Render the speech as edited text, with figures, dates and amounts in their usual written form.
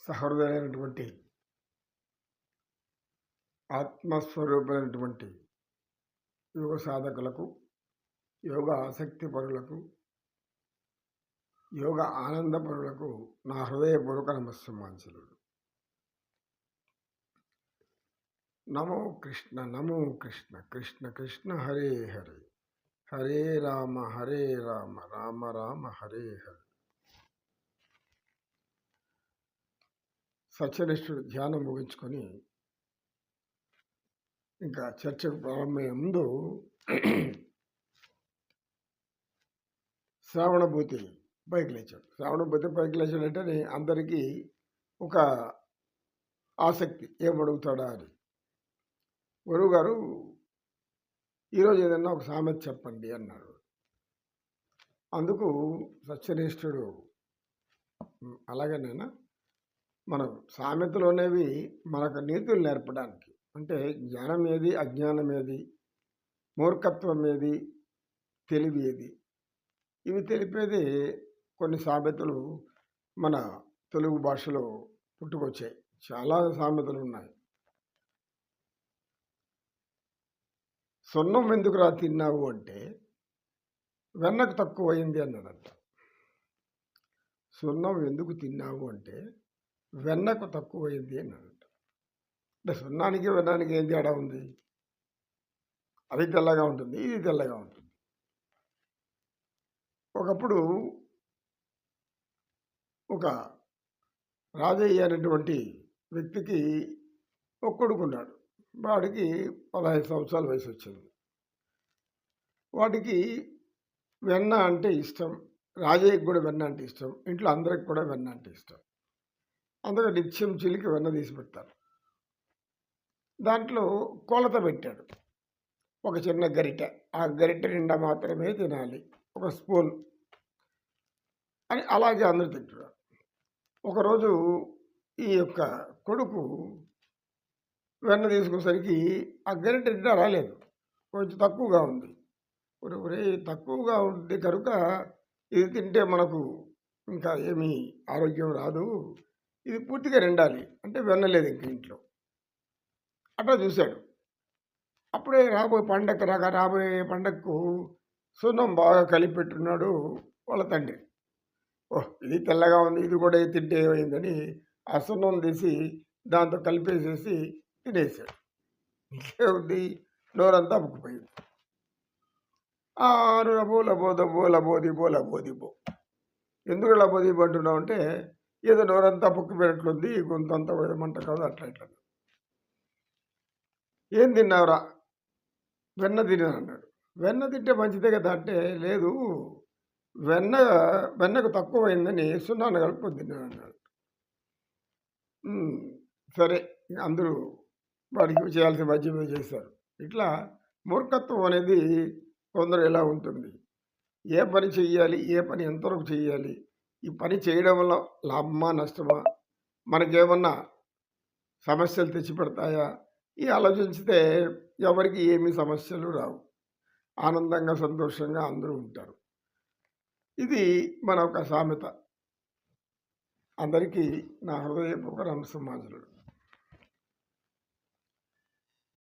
సహృదయులైనటువంటి ఆత్మస్వరూపులైనటువంటి యోగ సాధకులకు, యోగ ఆసక్తి పరులకు, యోగ ఆనంద పరులకు నా హృదయపూర్వక నమస్సుమాంజలు. నమో కృష్ణ, నమో కృష్ణ, కృష్ణ కృష్ణ హరే హరే, హరే రామ హరే రామ, రామ రామ హరే హరే. సత్యనిష్ఠుడు ధ్యానం ముగించుకొని ఇంకా చర్చకు ప్రారంభమయ్యే ముందు శ్రావణభూతి పైకి లేచాడు. శ్రావణభూతి పైకి లేచాడంటే అందరికీ ఒక ఆసక్తి, ఏమడుగుతాడా అని. గురువు గారు ఈరోజు ఏదన్నా ఒక సామెత చెప్పండి అన్నాడు. అందుకు సత్యనిష్ఠుడు అలాగేనైనా మనం సామెతలోనేవి మనకు నీతులు నేర్పడానికి, అంటే జ్ఞానం ఏది, అజ్ఞానం ఏది, మూర్ఖత్వం ఏది, తెలివి ఏది, ఇవి తెలిపేది కొన్ని సామెతలు మన తెలుగు భాషలో పుట్టుకొచ్చాయి. చాలా సామెతలు ఉన్నాయి. సున్నం ఎందుకురా తిన్నావు అంటే వెన్నకు తక్కువైంది అన్నాడంట. సున్నం ఎందుకు తిన్నావు అంటే వెన్నకు తక్కువైంది అన్నాడంట. అంటే సున్నానికి వెన్నానికి ఏం తేడా ఉంది? అది తెల్లగా ఉంటుంది, ఇది తెల్లగా ఉంటుంది. ఒకప్పుడు ఒక రాజయ్య అనేటువంటి వ్యక్తికి ఒక కొడుకున్నాడు. వాడికి 15 సంవత్సరాల వయసు వచ్చింది. వాడికి వెన్న అంటే ఇష్టం. రాజయ్యకి కూడా వెన్న అంటే ఇష్టం. ఇంట్లో అందరికి కూడా వెన్న అంటే ఇష్టం. అందుకే నిత్యం చిలికి వెన్న తీసి పెడతారు. దాంట్లో కొలత పెట్టాడు. ఒక చిన్న గరిటె, ఆ గరిటె నిండా మాత్రమే తినాలి, ఒక స్పూన్ అని. అలాగే అందరూ తింటున్నారు. ఒకరోజు ఈ యొక్క కొడుకు వెన్న తీసుకునేసరికి ఆ గరిటె నిండా రాలేదు, కొంచెం తక్కువగా ఉంది. ఒరే తక్కువగా ఉంది కనుక ఇది తింటే మనకు ఇంకా ఏమీ ఆరోగ్యం రాదు, ఇది పూర్తిగా నిండాలి అంటే వెన్న లేదు ఇంక ఇంట్లో. అట్లా చూశాడు. అప్పుడే రాబోయే పండగకు సున్నం బాగా కలిపి పెట్టున్నాడు వాళ్ళ తండ్రి. ఓహ్, ఇది తెల్లగా ఉంది, ఇది కూడా తింటే ఏమైందని ఆ సున్నం తీసి దాంతో కలిపేసేసి తినేసాడు. ఇంకేముంది, నోరంతా ముక్కుపోయింది. లబోదిబో. ఎందుకు లబోదిబో అంటున్నావు అంటే, ఏదో నోరంతా పొక్కిపోయినట్లుంది, గొంతంతా మంట కాదు, అట్లా ఇట్లా. ఏం తిన్నావురా? వెన్న తిన్నా అన్నాడు. వెన్న తింటే మంచిదే కదా అంటే, లేదు వెన్నకు తక్కువైందని సున్నాను కలుపుకొని తిన్నాను అన్నాడు. సరే, అందరూ వాడికి చేయాల్సిన బాధ్యత చేశారు. ఇట్లా మూర్ఖత్వం అనేది కొందరు ఎలా ఉంటుంది, ఏ పని చెయ్యాలి, ఏ పని ఎంతవరకు చెయ్యాలి, ఈ పని చేయడం వల్ల లాభమా నష్టమా, మనకేమన్నా సమస్యలు తెచ్చిపెడతాయా, ఈ ఆలోచించితే ఎవరికి ఏమీ సమస్యలు రావు. ఆనందంగా సంతోషంగా అందరూ ఉంటారు. ఇది మన ఒక సామెత. అందరికీ నా హృదయపూర్వక నమస్సుమాంజలు.